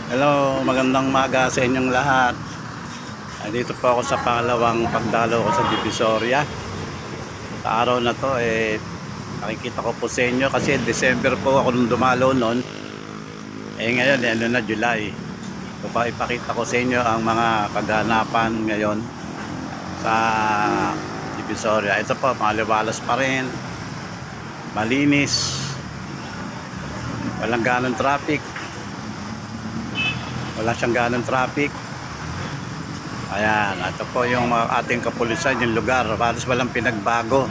Hello, magandang maga sa inyong lahat. Dito po ako sa pangalawang pagdalo ko sa Divisoria. Sa araw na to, nakikita ko po sa inyo kasi December po ako nung dumalo noon. Ngayon, ano na, July. So, ipakita ko sa inyo ang mga kaganapan ngayon sa Divisoria. Ito po, maliwalas pa rin. Malinis. Walang ganong traffic. Wala siyang ganong traffic. Ayan, ito po yung ating kapulisan, yung lugar. Halos walang pinagbago.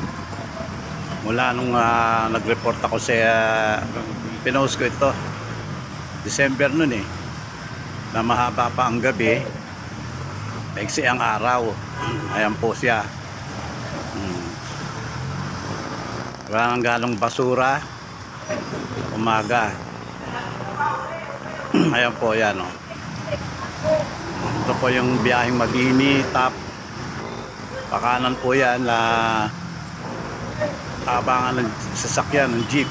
Mula nung nag-report ako sa pinost ko ito. December nun na mahaba pa ang gabi. Maiksi ang araw. Ayan po siya. Wala nang ganong basura. Umaga. Ayan po yan, oh. Ito po yung biyaheng Mabini, top. Pakanan po yan na abangan ng sasakyan, ng jeep.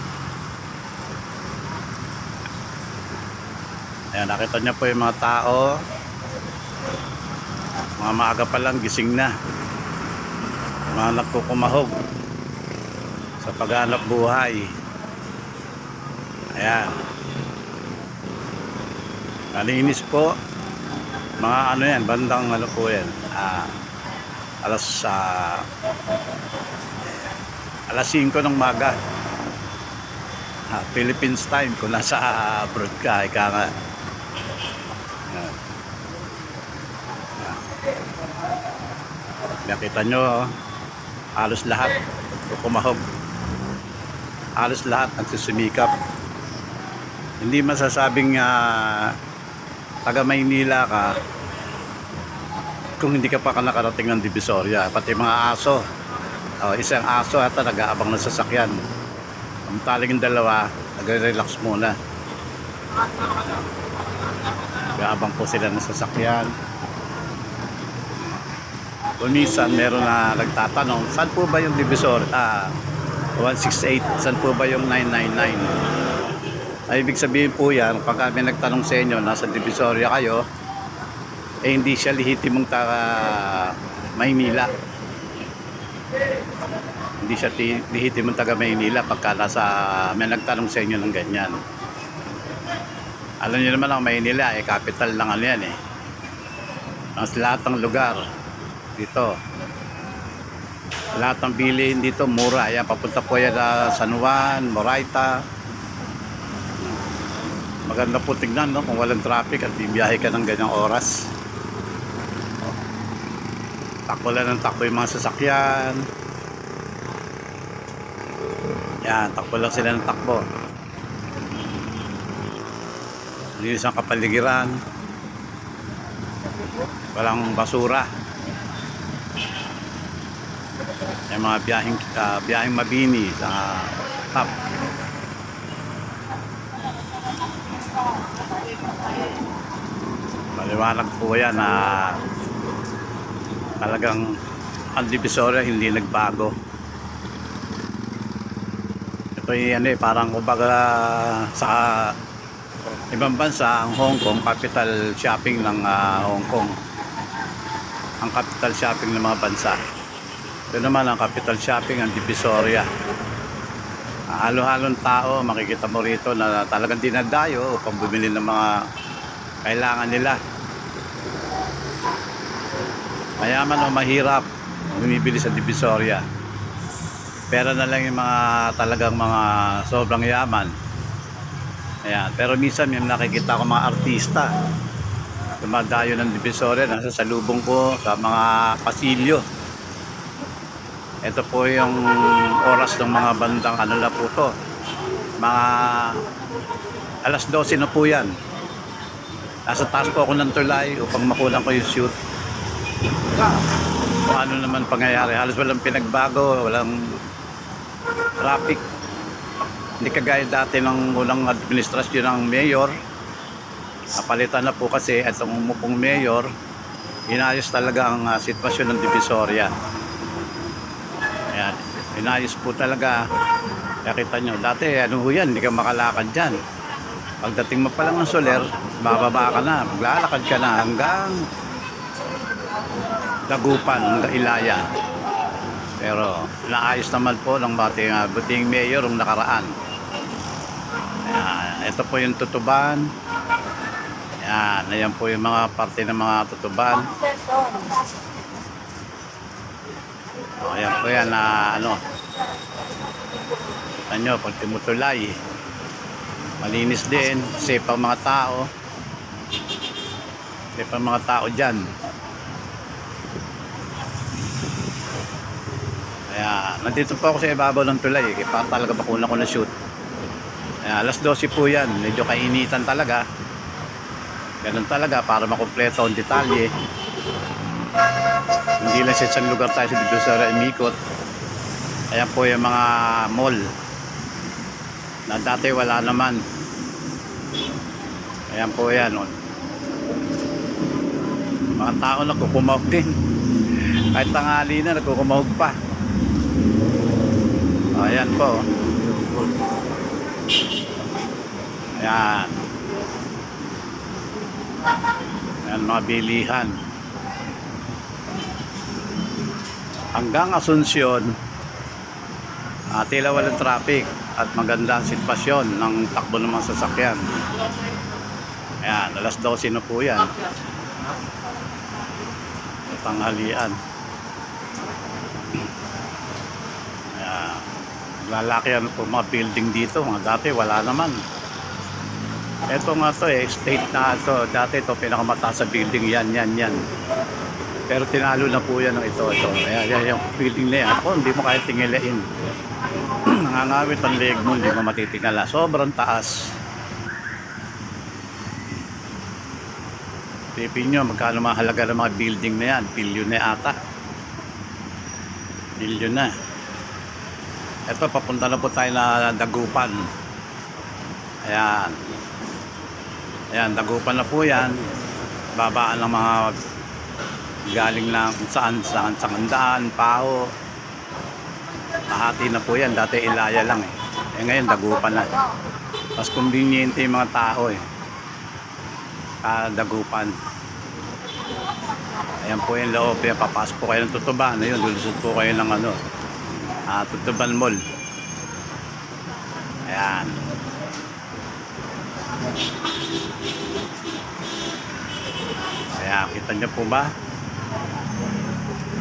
Ayan, nakita niyo po yung mga tao. Mga maaga pa lang, gising na. Mga nagkukumahog sa paghanap buhay. Ayan. Nalinis po. Mga ano yan, bandang ano po yan, alas 5 ng maga, Philippines time kung nasa abroad ka, ika nga. Nakita nyo, halos lahat kumahog, halos lahat nagsusumikap. Hindi masasabing taga Maynila ka kung hindi ka pa nakarating ng Divisoria. Pati mga aso, isang aso ata nag-aabang ng sasakyan. Ang taling yung dalawa nagre-relax muna, nag-aabang po sila ng sasakyan. Kung minsan meron na nagtatanong, saan po ba yung Divisoria 168, saan po ba yung 999? Ay, ibig sabihin po yan, pag kami nagtanong sa inyo, nasa Divisoria kayo, hindi siya lehitimong taga Maynila. Hindi siya lehitimong taga Maynila pagka may nagtanong sa inyo ng ganyan. Alam niyo naman ang Maynila, capital lang ano yan Mas lahat ng lugar dito. Lahat ng bilihin dito, mura. Ayan, papunta po yan sa San Juan, Moraita. Maganda po tignan, no? Kung walang traffic at bibiyahe ka ng ganyang oras. Takbo lang ng takbo yung mga sasakyan. Yan, takbo lang sila ng takbo. Linis ang kapaligiran. Walang basura. Yung mga biyaheng Mabini sa top. Maliwanag po yan na talagang ang Divisoria hindi nagbago. Ito yung parang kumbaga sa ibang bansa, ang Hong Kong, capital shopping ng Hong Kong. Ang capital shopping ng mga bansa. Ito naman ang capital shopping ang Divisoria. Halo-halong tao, makikita mo rito na talagang dinadayo upang bumili ng mga kailangan nila. Mayaman o mahirap, bumibili sa Divisoria. Pera na lang yung mga talagang mga sobrang yaman. Ayan. Pero minsan may nakikita ko mga artista dumadayo ng Divisoria, nasa salubong ko sa mga pasilyo. Ito po yung oras ng mga bandang ano na po to. Mga alas 12 na po yan. Nasa taas po ako ng tulay upang makunan ko yung shoot. Kung ano naman pangyayari. Halos walang pinagbago, walang traffic. Hindi kagaya dati ng unang administrasyon ng mayor. Napalitan na po kasi itong umupong mayor, inayos talaga ang sitwasyon ng Divisoria. Ayan, inayos po talaga. Kaya kita nyo, dati ano ho yan, hindi ka makalakad dyan. Pagdating mo pa lang ng Soler, bababa ka na, maglalakad ka na hanggang Dagupan, hanggang Ilaya. Pero naayos naman po ng buting mayor ng nakaraan. Ayan, ito po yung Tutuban. Ayan po yung mga parte ng mga Tutuban. Ayan po yan na pag tumutulay, malinis din, safe ang mga tao. Safe ang mga tao dyan. Kaya nandito po ako sa ibabaw ng tulay para talaga bakuna ko na shoot. Alas 12 po yan, medyo kainitan talaga. Ganun talaga para makumpleto ang detalye. Hindi lang sa isang lugar tayo dito sa umikot. Ayan po yung mga mall na dati wala naman. Ayan po yan. Mga tao nagkukumahog din. Kahit tanghali na nagkukumahog pa. Ayan po. Ayan. Ayan mga bilihan. Hanggang Asuncion, tila walang traffic at maganda ang sitwasyon ng takbo ng mga sasakyan. Ayan, alas 12 na po yan. Tanghalian. Ayan. Lalaki ano po mga building dito. Mga dati wala naman. Ito nga to state na to. Dati to pinakamataas sa building yan. Pero tinalo na po yan ng ito. Ayan, yung building na yan. Ako, hindi mo kaya tingilain. Nangangawit ang leg mo, hindi mo matitingala. Sobrang taas. Tipin nyo, magkano mahalaga ng mga building na yan. Bilyon na ata. Bilyon na. Ito, papunta na po tayo na Dagupan. Ayan. Ayan, Dagupan na po yan. Babaan ng mga galing lang saan Sangandaan, Paho. Mahati na po yan. Dati Ilaya lang ngayon Dagupan na. Mas conveniente yung mga tao Dagupan. Ayan po yung loob. Papasok po kayo ng Tutuban. Ayun, lulusot po kayo ng Tutuban Mall. Ayan. Ayan, kita niyo po ba?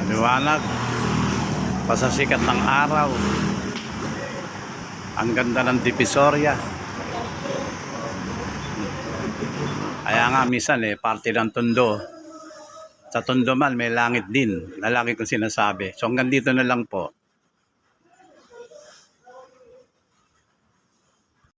Maliwanag. Pasasikat ng araw. Ang ganda ng Divisoria. Kaya nga minsan parte ng Tondo. Sa Tondo man may langit din. Na lagi kong sinasabi. So hanggang dito na lang po.